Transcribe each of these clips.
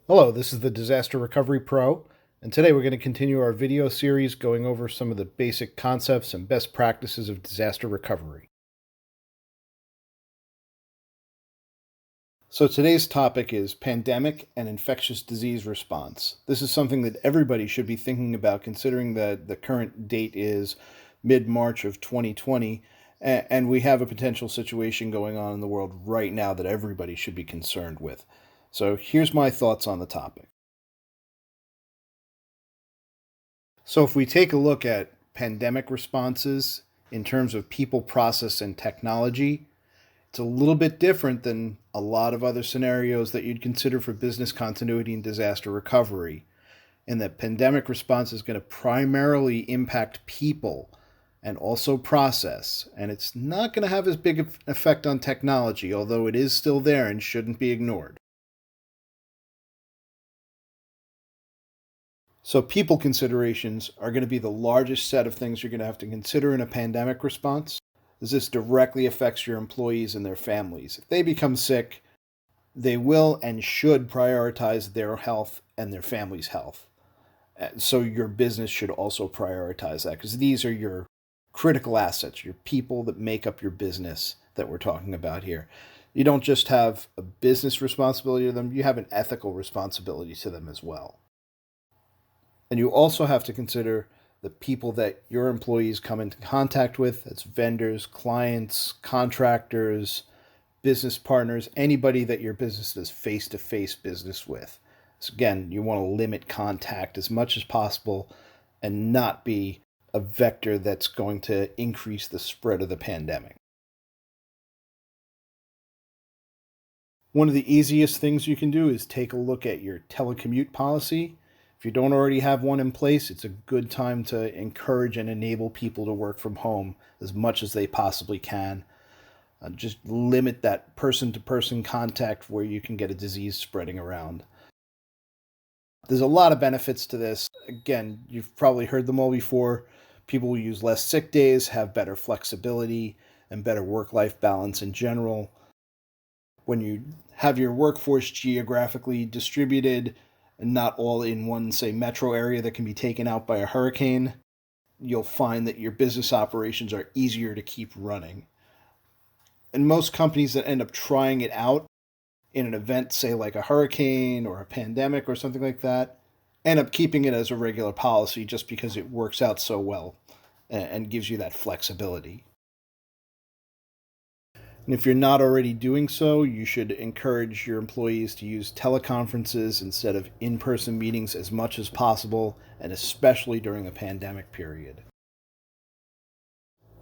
Hello, this is the Disaster Recovery Pro, and today we're going to continue our video series going over some of the basic concepts and best practices of disaster recovery. So today's topic is pandemic and infectious disease response. This is something that everybody should be thinking about considering that the current date is mid-March of 2020 and we have a potential situation going on in the world right now that everybody should be concerned with. So here's my thoughts on the topic. So, if we take a look at pandemic responses in terms of people, process, and technology, it's a little bit different than a lot of other scenarios that you'd consider for business continuity and disaster recovery. And that pandemic response is going to primarily impact people and also process. And it's not going to have as big of an effect on technology, although it is still there and shouldn't be ignored. So, people considerations are going to be the largest set of things you're going to have to consider in a pandemic response, as this directly affects your employees and their families. If they become sick, they will and should prioritize their health and their family's health. So, your business should also prioritize that because these are your critical assets, your people that make up your business that we're talking about here. You don't just have a business responsibility to them, you have an ethical responsibility to them as well. And you also have to consider the people that your employees come into contact with. That's vendors, clients, contractors, business partners, anybody that your business does face to face business with. So, again, you want to limit contact as much as possible and not be a vector that's going to increase the spread of the pandemic. One of the easiest things you can do is take a look at your telecommute policy. If you don't already have one in place, it's a good time to encourage and enable people to work from home as much as they possibly can. Just limit that person to person contact where you can get a disease spreading around. There's a lot of benefits to this. Again, you've probably heard them all before. People will use less sick days, have better flexibility, and better work life balance in general. When you have your workforce geographically distributed and not all in one, say, metro area that can be taken out by a hurricane, you'll find that your business operations are easier to keep running. And most companies that end up trying it out in an event, say like a hurricane or a pandemic or something like that, end up keeping it as a regular policy just because it works out so well and gives you that flexibility. And if you're not already doing so, you should encourage your employees to use teleconferences instead of in person meetings as much as possible, and especially during the pandemic period.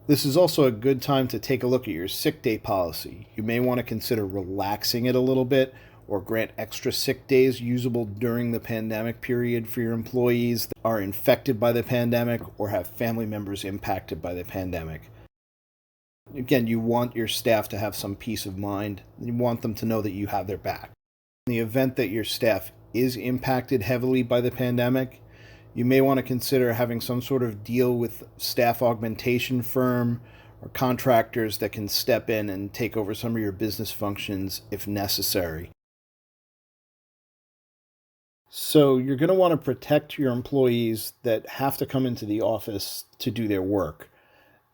This is also a good time to take a look at your sick day policy. You may want to consider relaxing it a little bit or grant extra sick days usable during the pandemic period for your employees that are infected by the pandemic or have family members impacted by the pandemic. Again, you want your staff to have some peace of mind. You want them to know that you have their back. In the event that your staff is impacted heavily by the pandemic, you may want to consider having some sort of deal with staff augmentation firm or contractors that can step in and take over some of your business functions if necessary. So, you're going to want to protect your employees that have to come into the office to do their work.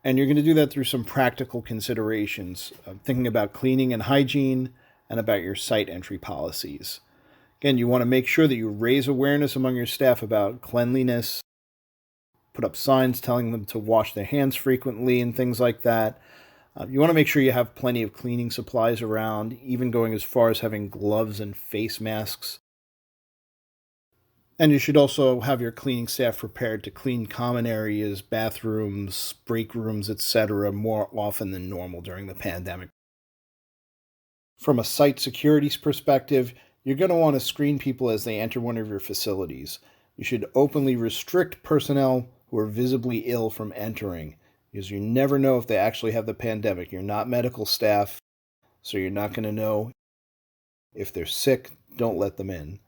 And you're going to do that through some practical considerations, thinking about cleaning and hygiene and about your site entry policies. Again, you want to make sure that you raise awareness among your staff about cleanliness, put up signs telling them to wash their hands frequently and things like that. You want to make sure you have plenty of cleaning supplies around, even going as far as having gloves and face masks. And you should also have your cleaning staff prepared to clean common areas, bathrooms, break rooms, etc., more often than normal during the pandemic. From a site security perspective, you're going to want to screen people as they enter one of your facilities. You should openly restrict personnel who are visibly ill from entering, because you never know if they actually have the pandemic. You're not medical staff, so you're not going to know. If they're sick, don't let them in.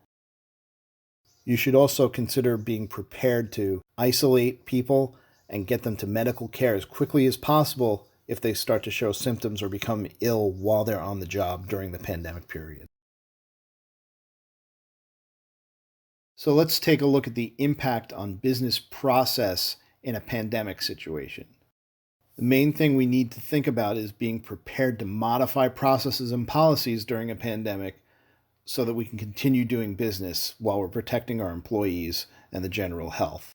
You should also consider being prepared to isolate people and get them to medical care as quickly as possible if they start to show symptoms or become ill while they're on the job during the pandemic period. So let's take a look at the impact on business process in a pandemic situation. The main thing we need to think about is being prepared to modify processes and policies during a pandemic so that we can continue doing business while we're protecting our employees and the general health.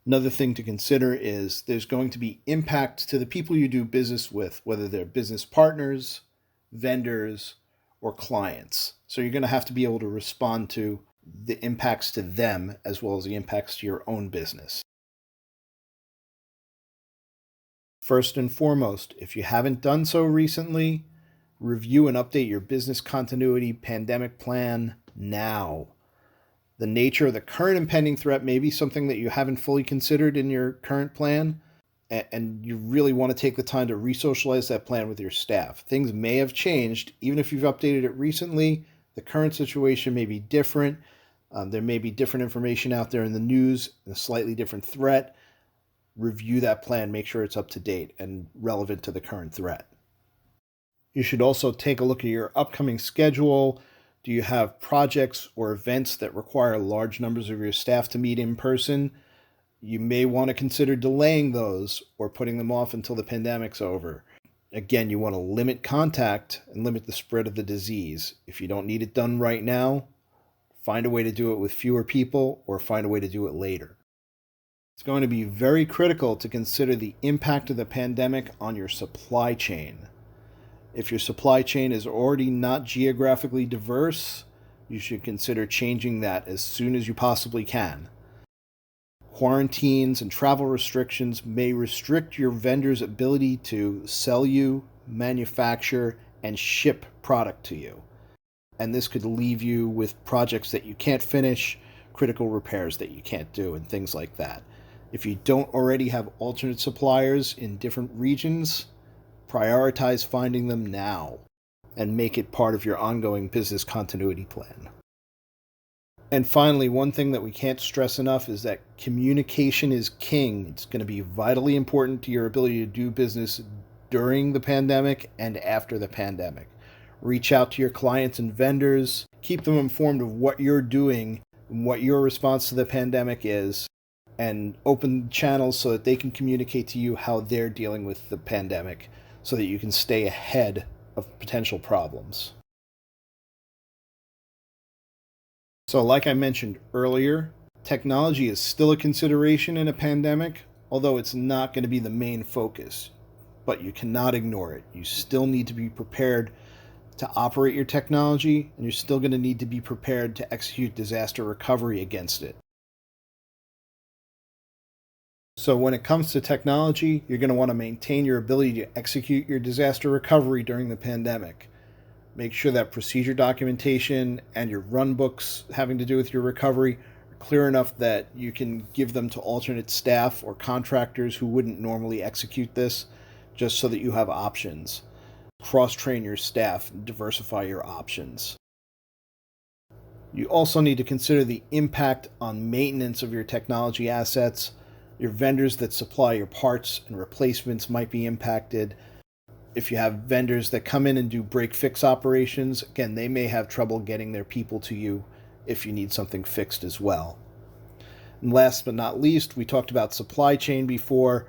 Another thing to consider is there's going to be impacts to the people you do business with, whether they're business partners, vendors, or clients. So you're going to have to be able to respond to the impacts to them as well as the impacts to your own business. First and foremost, if you haven't done so recently, review and update your business continuity pandemic plan now. The nature of the current impending threat may be something that you haven't fully considered in your current plan, and you really want to take the time to re-socialize that plan with your staff. Things may have changed. Even if you've updated it recently, the current situation may be different. There may be different information out there in the news, a slightly different threat. Review that plan, make sure it's up to date and relevant to the current threat. You should also take a look at your upcoming schedule. Do you have projects or events that require large numbers of your staff to meet in person? You may want to consider delaying those or putting them off until the pandemic's over. Again, you want to limit contact and limit the spread of the disease. If you don't need it done right now, find a way to do it with fewer people or find a way to do it later. It's going to be very critical to consider the impact of the pandemic on your supply chain. If your supply chain is already not geographically diverse, you should consider changing that as soon as you possibly can. Quarantines and travel restrictions may restrict your vendor's ability to sell you, manufacture, and ship product to you. And this could leave you with projects that you can't finish, critical repairs that you can't do, and things like that. If you don't already have alternate suppliers in different regions, prioritize finding them now and make it part of your ongoing business continuity plan. And finally, one thing that we can't stress enough is that communication is king. It's going to be vitally important to your ability to do business during the pandemic and after the pandemic. Reach out to your clients and vendors, keep them informed of what you're doing and what your response to the pandemic is, and open channels so that they can communicate to you how they're dealing with the pandemic so that you can stay ahead of potential problems. So like I mentioned earlier, technology is still a consideration in a pandemic, although it's not going to be the main focus. But you cannot ignore it. You still need to be prepared to operate your technology, and you're still going to need to be prepared to execute disaster recovery against it. So when it comes to technology, you're going to want to maintain your ability to execute your disaster recovery during the pandemic. Make sure that procedure documentation and your run books having to do with your recovery are clear enough that you can give them to alternate staff or contractors who wouldn't normally execute this, just so that you have options. Cross-train your staff and diversify your options. You also need to consider the impact on maintenance of your technology assets. Your vendors that supply your parts and replacements might be impacted. If you have vendors that come in and do break-fix operations, again, they may have trouble getting their people to you if you need something fixed as well. And last but not least, we talked about supply chain before.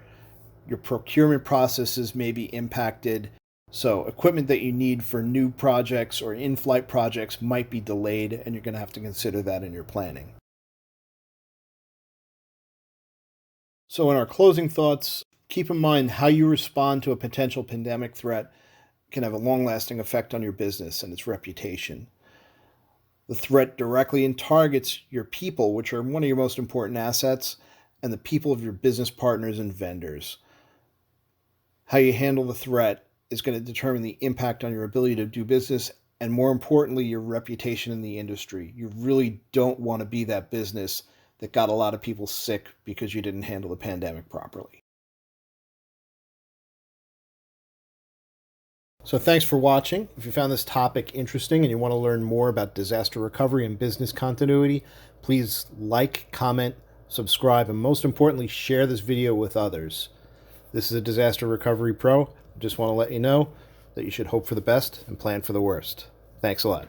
Your procurement processes may be impacted. So equipment that you need for new projects or in-flight projects might be delayed, and you're going to have to consider that in your planning. So in our closing thoughts, keep in mind how you respond to a potential pandemic threat can have a long-lasting effect on your business and its reputation. The threat directly targets your people, which are one of your most important assets, and the people of your business partners and vendors. How you handle the threat is going to determine the impact on your ability to do business and, more importantly, your reputation in the industry. You really don't want to be that business that got a lot of people sick because you didn't handle the pandemic properly. So thanks for watching. If you found this topic interesting and you want to learn more about disaster recovery and business continuity, please like, comment, subscribe, and most importantly, share this video with others. This is a Disaster Recovery Pro. I just want to let you know that you should hope for the best and plan for the worst. Thanks a lot.